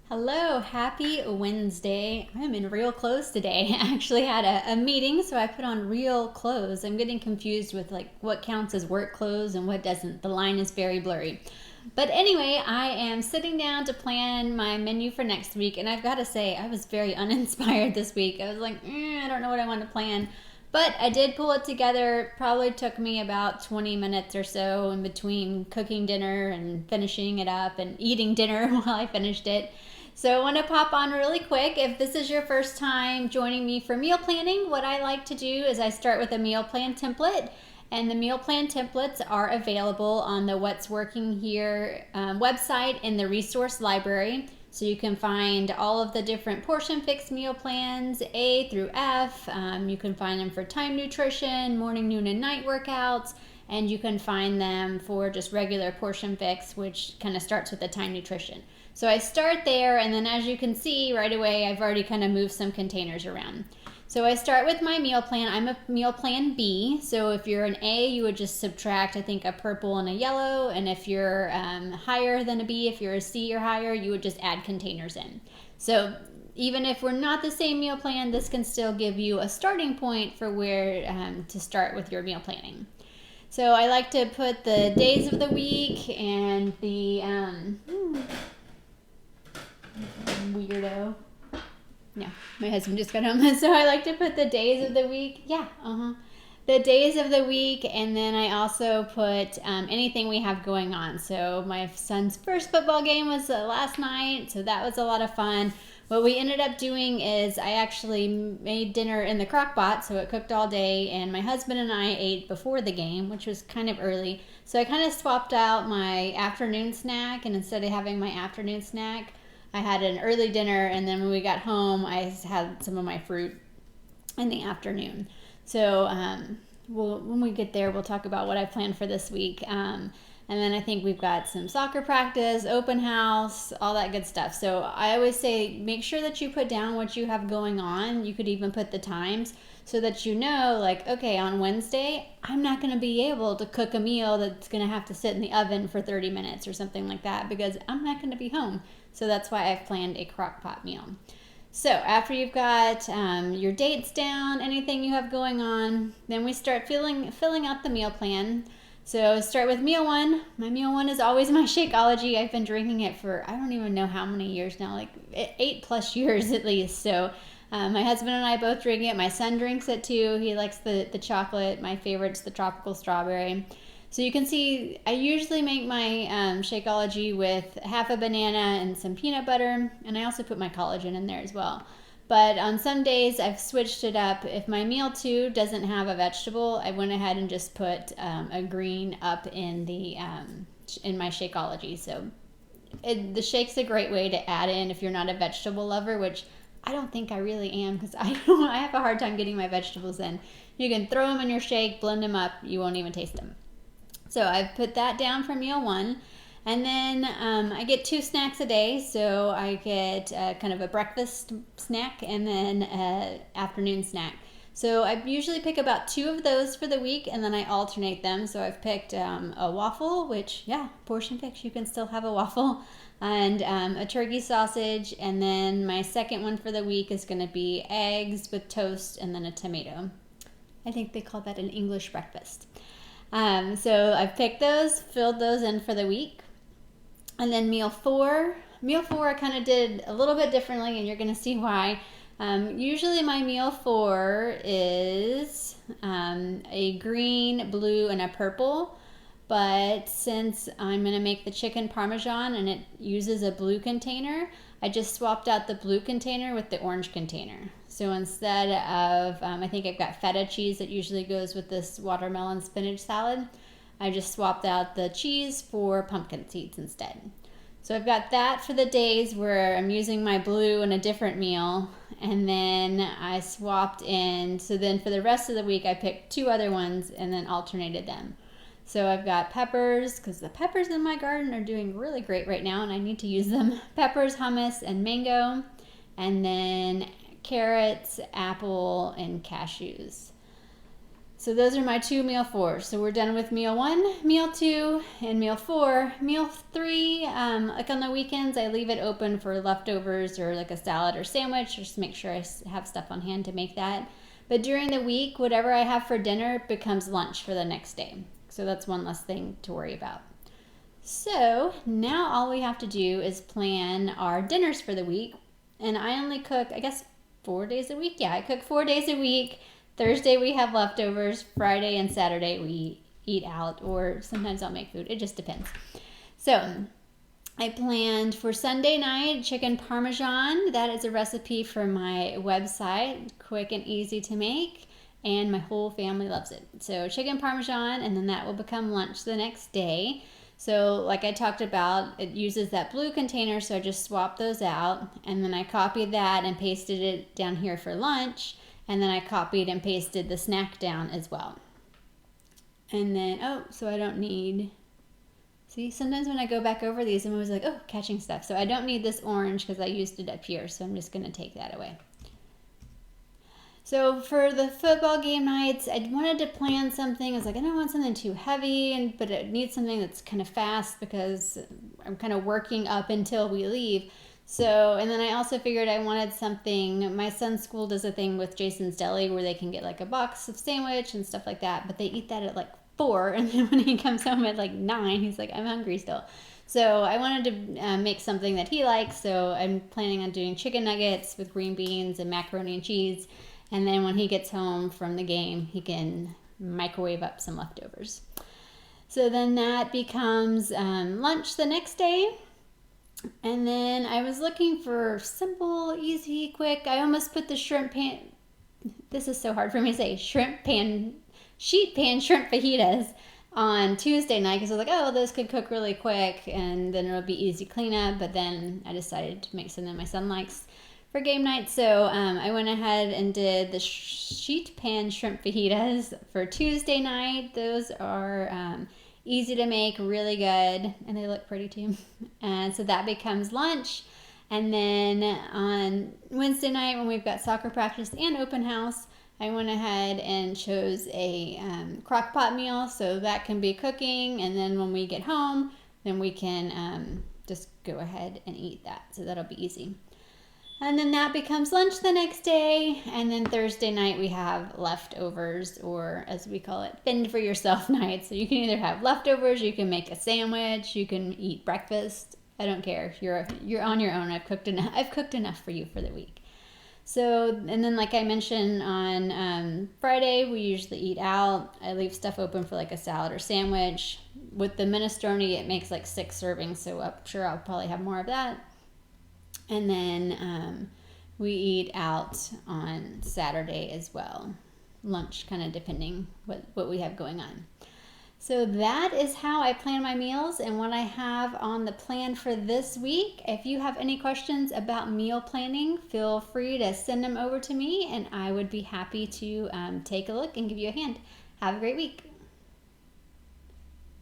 Hello, happy Wednesday. I'm in real clothes today. I actually had a meeting, so I put on real clothes. I'm getting confused with like what counts as work clothes and what doesn't. The line is very blurry. But anyway, I am sitting down to plan my menu for next week, and I've got to say, I was very uninspired this week. I was like, I don't know what I want to plan. But I did pull it together. It probably took me about 20 minutes or so in between cooking dinner and finishing it up and eating dinner while I finished it. So I want to pop on really quick. If this is your first time joining me for meal planning, what I like to do is I start with a meal plan template. And the meal plan templates are available on the What's Working Here website in the resource library. So you can find all of the different portion fix meal plans, A through F. You can find them for time nutrition, morning, noon, and night workouts. And you can find them for just regular portion fix, which kind of starts with the time nutrition. So I start there, and then as you can see right away, I've already kind of moved some containers around. So I start with my meal plan. I'm a meal plan B. So if you're an A, you would just subtract, I think, a purple and a yellow. And if you're higher than a B, if you're a C or higher, you would just add containers in. So even if we're not the same meal plan, this can still give you a starting point for where to start with your meal planning. So I like to put the days of the week and the weirdo. No, my husband just got home. So I like to put the days of the week. The days of the week, and then I also put anything we have going on. So my son's first football game was last night, so that was a lot of fun. What we ended up doing is I actually made dinner in the crock pot, so it cooked all day, and my husband and I ate before the game, which was kind of early. So I kind of swapped out my afternoon snack, and instead of having my afternoon snack, I had an early dinner, and then when we got home, I had some of my fruit in the afternoon. So when we get there, we'll talk about what I planned for this week. And then I think we've got some soccer practice, open house, all that good stuff. So I always say make sure that you put down what you have going on. You could even put the times so that you know, like, okay, on Wednesday, I'm not going to be able to cook a meal that's going to have to sit in the oven for 30 minutes or something like that because I'm not going to be home. So that's why I've planned a crock pot meal. So after you've got your dates down, anything you have going on, then we start filling out the meal plan. So start with meal one. My meal one is always my Shakeology. I've been drinking it for I don't even know how many years now, like 8+ years at least. So my husband and I both drink it. My son drinks it too. He likes the chocolate. My favorite's the tropical strawberry. So you can see I usually make my Shakeology with half a banana and some peanut butter, and I also put my collagen in there as well. But on some days I've switched it up. If my meal 2 doesn't have a vegetable, I went ahead and just put a green up in the in my Shakeology. So the shake's a great way to add in if you're not a vegetable lover, which I don't think I really am because I have a hard time getting my vegetables in. You can throw them in your shake, blend them up, you won't even taste them. So I've put that down for meal 1. And then I get 2 snacks a day. So I get kind of a breakfast snack and then an afternoon snack. So I usually pick about 2 of those for the week, and then I alternate them. So I've picked a waffle, which, portion fix, you can still have a waffle, and a turkey sausage. And then my second one for the week is going to be eggs with toast and then a tomato. I think they call that an English breakfast. So I've picked those, filled those in for the week. And then meal 4 I kind of did a little bit differently, and you're going to see why. Usually my meal 4 is a green, blue, and a purple. But since I'm going to make the chicken parmesan and it uses a blue container, I just swapped out the blue container with the orange container. So instead of, I think I've got feta cheese that usually goes with this watermelon spinach salad, I just swapped out the cheese for pumpkin seeds instead. So I've got that for the days where I'm using my blue in a different meal, and then I swapped in, so then for the rest of the week I picked 2 other ones and then alternated them. So I've got peppers, because the peppers in my garden are doing really great right now and I need to use them. Peppers, hummus, and mango, and then carrots, apple, and cashews. So those are my 2 meal 4s. So we're done with meal 1, meal 2, and meal 4. Meal 3, like on the weekends, I leave it open for leftovers or like a salad or sandwich, just to make sure I have stuff on hand to make that. But during the week, whatever I have for dinner becomes lunch for the next day. So that's one less thing to worry about. So now all we have to do is plan our dinners for the week. And I only cook, I guess, 4 days a week. Yeah, I cook 4 days a week. Thursday we have leftovers. Friday and Saturday we eat out, or sometimes I'll make food. It just depends. So I planned for Sunday night chicken parmesan. That is a recipe from my website, quick and easy to make, and my whole family loves it. So chicken parmesan, and then that will become lunch the next day. So like I talked about, it uses that blue container, so I just swapped those out, and then I copied that and pasted it down here for lunch. And then I copied and pasted the snack down as well. And then, so I don't need, see, sometimes when I go back over these, I'm always like, catching stuff. So I don't need this orange because I used it up here. So I'm just going to take that away. So for the football game nights, I wanted to plan something. I was like, I don't want something too heavy, but it needs something that's kind of fast because I'm kind of working up until we leave. So, and then I also figured I wanted something, my son's school does a thing with Jason's Deli where they can get like a box of sandwich and stuff like that, but they eat that at like 4, and then when he comes home at like 9, he's like, I'm hungry still. So I wanted to make something that he likes, so I'm planning on doing chicken nuggets with green beans and macaroni and cheese, and then when he gets home from the game, he can microwave up some leftovers. So then that becomes lunch the next day. And then I was looking for simple, easy, quick. I almost put the shrimp pan. This is so hard for me to say. Sheet pan shrimp fajitas on Tuesday night because I was like, those could cook really quick and then it'll be easy cleanup. But then I decided to make something my son likes for game night. So I went ahead and did the sheet pan shrimp fajitas for Tuesday night. Those are easy to make, really good, and they look pretty too. And so that becomes lunch. And then on Wednesday night when we've got soccer practice and open house, I went ahead and chose a crock pot meal, so that can be cooking, and then when we get home, then we can just go ahead and eat that. So that'll be easy. And then that becomes lunch the next day. And then Thursday night we have leftovers, or as we call it, fend for yourself night. So you can either have leftovers, you can make a sandwich, you can eat breakfast. I don't care. You're on your own. I've cooked enough for you for the week. So, and then like I mentioned on Friday, we usually eat out. I leave stuff open for like a salad or sandwich. With the minestrone, it makes like 6 servings. So I'm sure I'll probably have more of that. And then we eat out on Saturday as well. Lunch, kind of depending what we have going on. So that is how I plan my meals and what I have on the plan for this week. If you have any questions about meal planning, feel free to send them over to me and I would be happy to take a look and give you a hand. Have a great week.